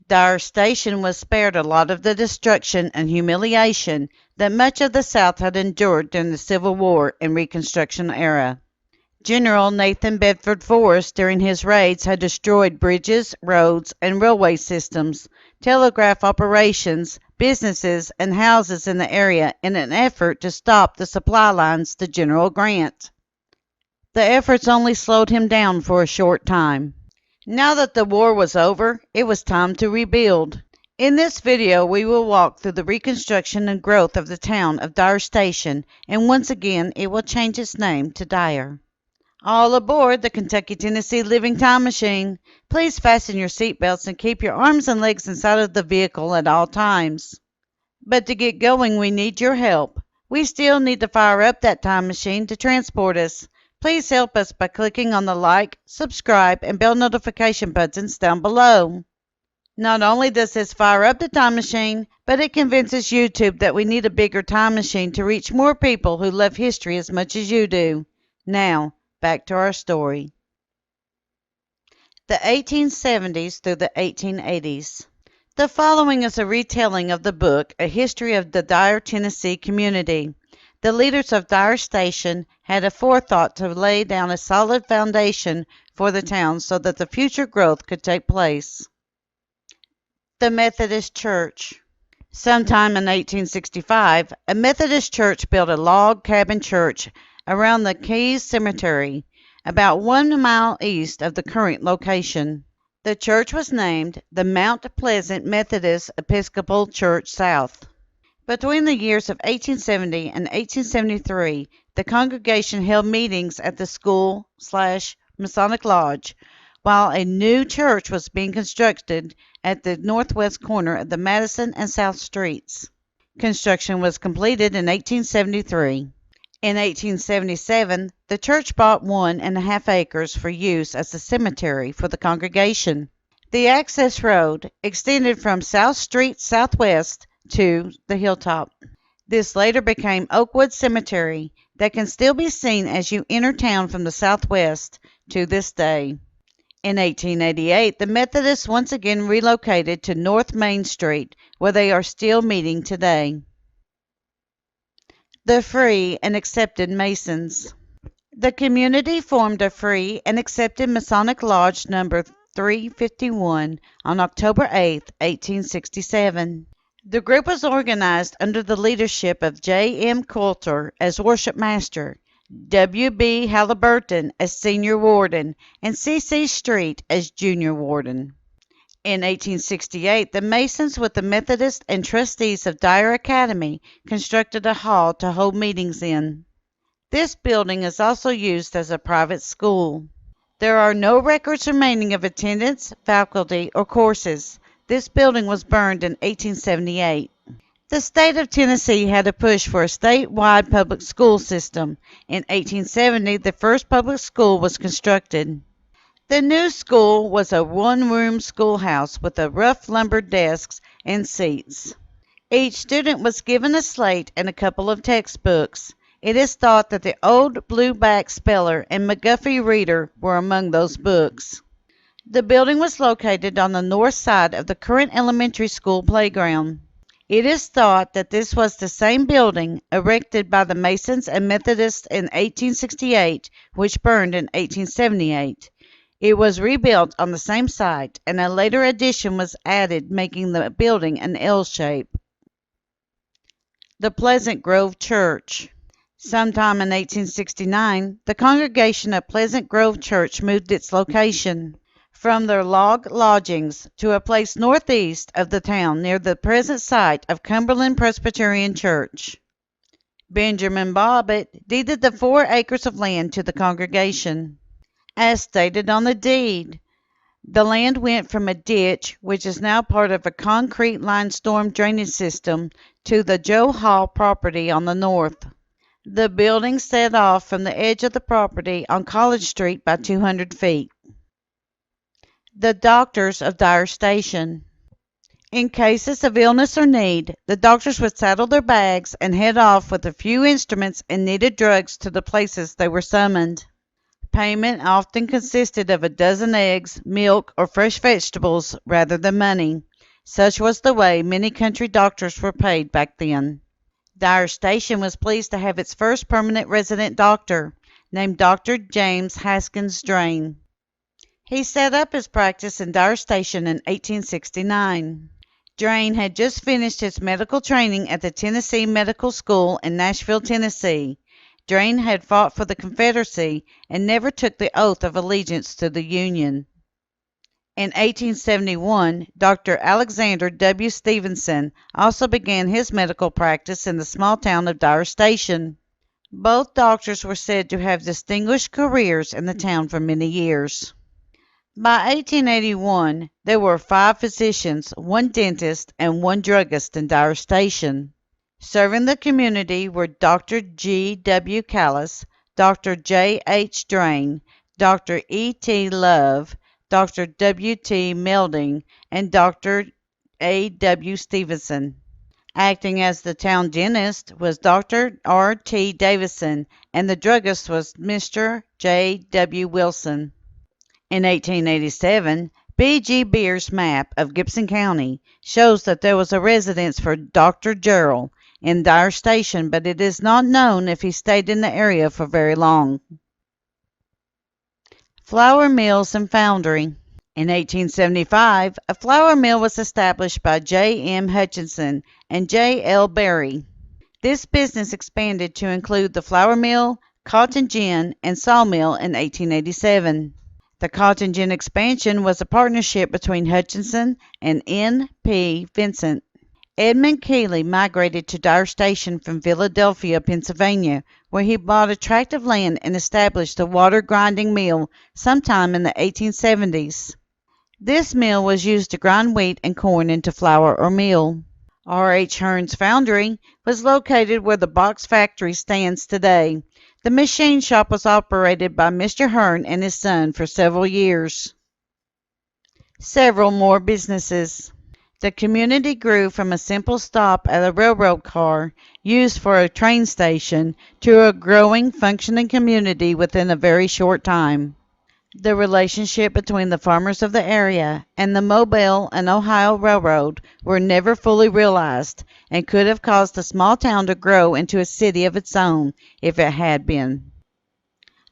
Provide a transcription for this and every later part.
Dyer Station was spared a lot of the destruction and humiliation that much of the South had endured during the Civil War and Reconstruction era. General Nathan Bedford Forrest, during his raids, had destroyed bridges, roads, and railway systems, telegraph operations, businesses, and houses in the area in an effort to stop the supply lines to General Grant. The efforts only slowed him down for a short time. Now that the war was over, it was time to rebuild. In this video, we will walk through the reconstruction and growth of the town of Dyer Station, and once again, it will change its name to Dyer. All aboard the Kentucky-Tennessee Living Time Machine. Please fasten your seatbelts and keep your arms and legs inside of the vehicle at all times. But to get going, we need your help. We still need to fire up that time machine to transport us. Please help us by clicking on the like, subscribe, and bell notification buttons down below. Not only does this fire up the time machine, but it convinces YouTube that we need a bigger time machine to reach more people who love history as much as you do. Now, back to our story. The 1870s through the 1880s. The following is a retelling of the book, A History of the Dyer, Tennessee Community. The leaders of Dyer Station had a forethought to lay down a solid foundation for the town so that the future growth could take place. The Methodist Church. Sometime in 1865, a Methodist church built a log cabin church around the Keys Cemetery, about 1 mile east of the current location. The church was named the Mount Pleasant Methodist Episcopal Church South. Between the years of 1870 and 1873, the congregation held meetings at the school/Masonic Lodge, while a new church was being constructed at the northwest corner of the Madison and South Streets. Construction was completed in 1873. In 1877, the church bought 1.5 acres for use as a cemetery for the congregation. The access road extended from South Street southwest to the hilltop. This later became Oakwood Cemetery that can still be seen as you enter town from the southwest to this day. In 1888, the Methodists once again relocated to North Main Street, where they are still meeting today. The Free and Accepted Masons. The community formed a Free and Accepted Masonic Lodge number 351 on October 8, 1867. The group was organized under the leadership of J. M. Coulter as worship master, W. B. Halliburton as senior warden, and C. C. Street as junior warden. In 1868, the Masons with the Methodists and trustees of Dyer Academy constructed a hall to hold meetings in. This building is also used as a private school. There are no records remaining of attendance, faculty, or courses. This building was burned in 1878. The state of Tennessee had a push for a statewide public school system. In 1870, the first public school was constructed. The new school was a one-room schoolhouse with a rough lumber desks and seats. Each student was given a slate and a couple of textbooks. It is thought that the Old Blueback Speller and McGuffey Reader were among those books. The building was located on the north side of the current elementary school playground. It is thought that this was the same building erected by the Masons and Methodists in 1868, which burned in 1878. It was rebuilt on the same site, and a later addition was added, making the building an L shape. The Pleasant Grove Church. Sometime in 1869, the congregation of Pleasant Grove Church moved its location from their log lodgings to a place northeast of the town near the present site of Cumberland Presbyterian Church. Benjamin Bobbitt deeded the 4 acres of land to the congregation. As stated on the deed, the land went from a ditch, which is now part of a concrete lined storm drainage system, to the Joe Hall property on the north. The building set off from the edge of the property on College Street by 200 feet. The doctors of Dyer Station. In cases of illness or need, the doctors would saddle their bags and head off with a few instruments and needed drugs to the places they were summoned. Payment often consisted of a dozen eggs, milk, or fresh vegetables rather than money. Such was the way many country doctors were paid back then. Dyer Station was pleased to have its first permanent resident doctor, named Dr. James Haskins Drain. He set up his practice in Dyer Station in 1869. Drain had just finished his medical training at the Tennessee Medical School in Nashville, Tennessee. Drain had fought for the Confederacy and never took the oath of allegiance to the Union. In 1871, Dr. Alexander W. Stevenson also began his medical practice in the small town of Dyer Station. Both doctors were said to have distinguished careers in the town for many years. By 1881, there were 5 physicians, 1 dentist, and 1 druggist in Dyer Station. Serving the community were Dr. G. W. Callis, Dr. J. H. Drain, Dr. E. T. Love, Dr. W. T. Melding, and Dr. A. W. Stevenson. Acting as the town dentist was Dr. R. T. Davison, and the druggist was Mr. J. W. Wilson. In 1887, B. G. Beer's map of Gibson County shows that there was a residence for Dr. Gerald in Dyer Station, but it is not known if he stayed in the area for very long. Flour mills and foundry. In 1875, a flour mill was established by J. M. Hutchinson and J. L. Berry. This business expanded to include the flour mill, cotton gin, and sawmill in 1887. The cotton gin expansion was a partnership between Hutchinson and N. P. Vincent. Edmund Keeley migrated to Dyer Station from Philadelphia, Pennsylvania, where he bought a tract of land and established a water grinding mill sometime in the 1870s. This mill was used to grind wheat and corn into flour or meal. R. H. Hearn's Foundry was located where the box factory stands today. The machine shop was operated by Mr. Hearn and his son for several years. Several more businesses. The community grew from a simple stop at a railroad car used for a train station to a growing, functioning community within a very short time. The relationship between the farmers of the area and the Mobile and Ohio Railroad were never fully realized and could have caused the small town to grow into a city of its own if it had been.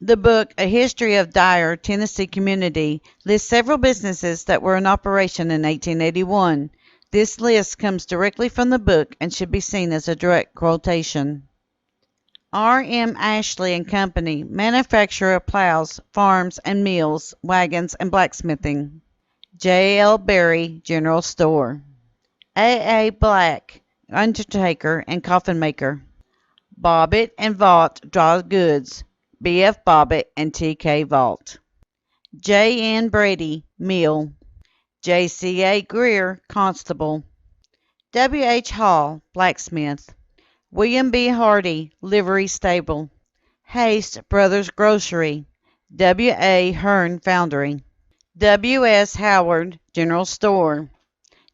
The book, A History of Dyer, Tennessee Community, lists several businesses that were in operation in 1881. This list comes directly from the book and should be seen as a direct quotation. R. M. Ashley and Company, manufacturer of plows, farms and mills, wagons, and blacksmithing. J. L. Berry, general store. A. A. Black, undertaker and coffin maker. Bobbitt and Vaught, dry goods. B. F. Bobbitt and T. K. Vaught. J. N. Brady, mill. J. C. A. Greer, constable. W. H. Hall, blacksmith. William B. Hardy, livery stable. Haste Brothers Grocery. W. A. Hearn Foundry. W. S. Howard, general store.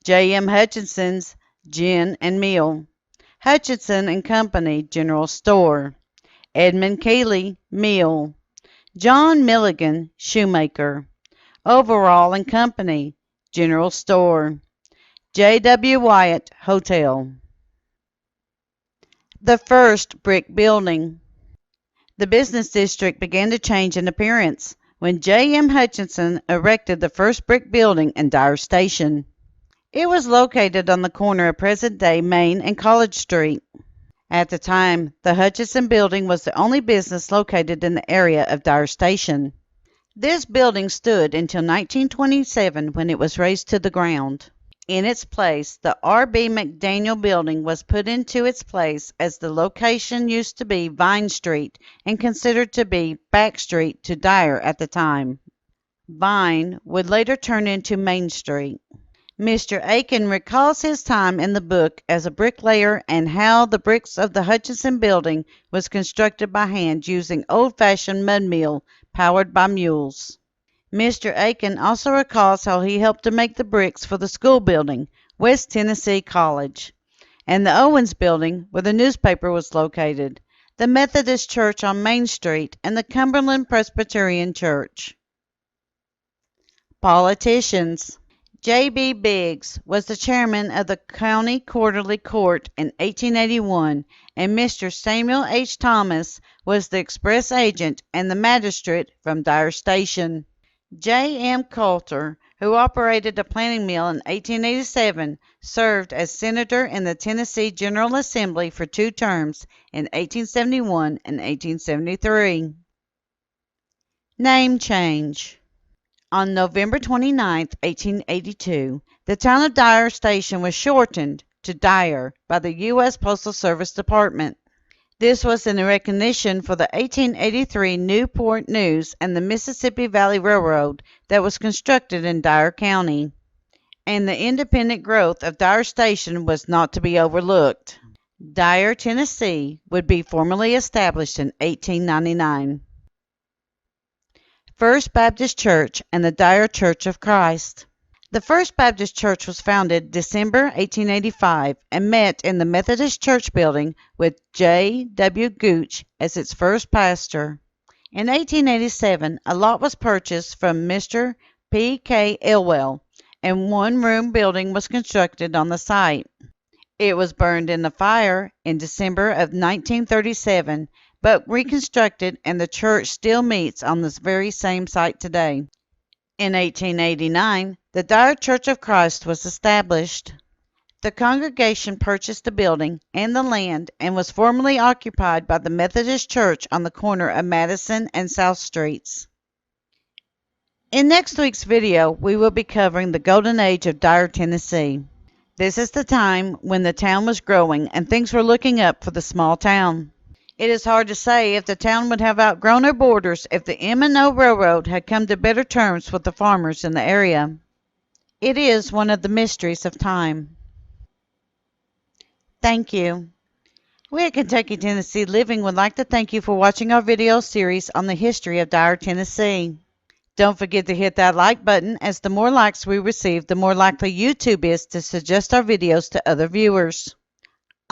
J. M. Hutchinson's gin and mill. Hutchinson and Company, general store. Edmund Keeley, mill. John Milligan, shoemaker. Overall and Company, general store. J. W. Wyatt, hotel. The first brick building. The business district began to change in appearance when J. M. Hutchinson erected the first brick building in Dyer Station. It was located on the corner of present-day Main and College Street. At the time, the Hutchinson Building was the only business located in the area of Dyer Station. This building stood until 1927 when it was razed to the ground. In its place, the R. B. McDaniel Building was put into its place as the location used to be Vine Street and considered to be back street to Dyer at the time. Vine would later turn into Main Street. Mr. Aiken recalls his time in the book as a bricklayer and how the bricks of the Hutchinson Building was constructed by hand using old-fashioned mud mill powered by mules. Mr. Aiken also recalls how he helped to make the bricks for the school building, West Tennessee College, and the Owens Building, where the newspaper was located, the Methodist Church on Main Street, and the Cumberland Presbyterian Church. Politicians. J.B. Biggs was the chairman of the County Quarterly Court in 1881, and Mr. Samuel H. Thomas was the express agent and the magistrate from Dyer Station. J. M. Coulter, who operated a planing mill in 1887, served as senator in the Tennessee General Assembly for 2 terms in 1871 and 1873. Name change. On November 29, 1882, the town of Dyer Station was shortened to Dyer by the U.S. Postal Service Department. This was in recognition for the 1883 Newport News and the Mississippi Valley Railroad that was constructed in Dyer County. And the independent growth of Dyer Station was not to be overlooked. Dyer, Tennessee, would be formally established in 1899. First Baptist Church and the Dyer Church of Christ. The First Baptist Church was founded December 1885 and met in the Methodist Church building with J. W. Gooch as its first pastor. In 1887, a lot was purchased from Mr. P. K. Elwell, and one-room building was constructed on the site. It was burned in the fire in December of 1937, but reconstructed, and the church still meets on this very same site today. In 1889, the Dyer Church of Christ was established. The congregation purchased the building and the land and was formerly occupied by the Methodist Church on the corner of Madison and South Streets. In next week's video, we will be covering the golden age of Dyer, Tennessee. This is the time when the town was growing and things were looking up for the small town. It is hard to say if the town would have outgrown her borders if the M&O Railroad had come to better terms with the farmers in the area. It is one of the mysteries of time. Thank you. We at Kentucky Tennessee Living would like to thank you for watching our video series on the history of Dyer, Tennessee. Don't forget to hit that like button, as the more likes we receive, the more likely YouTube is to suggest our videos to other viewers.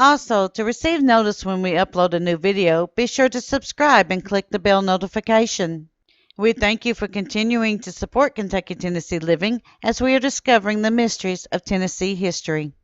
Also, to receive notice when we upload a new video, be sure to subscribe and click the bell notification. We thank you for continuing to support Kentucky Tennessee Living as we are discovering the mysteries of Tennessee history.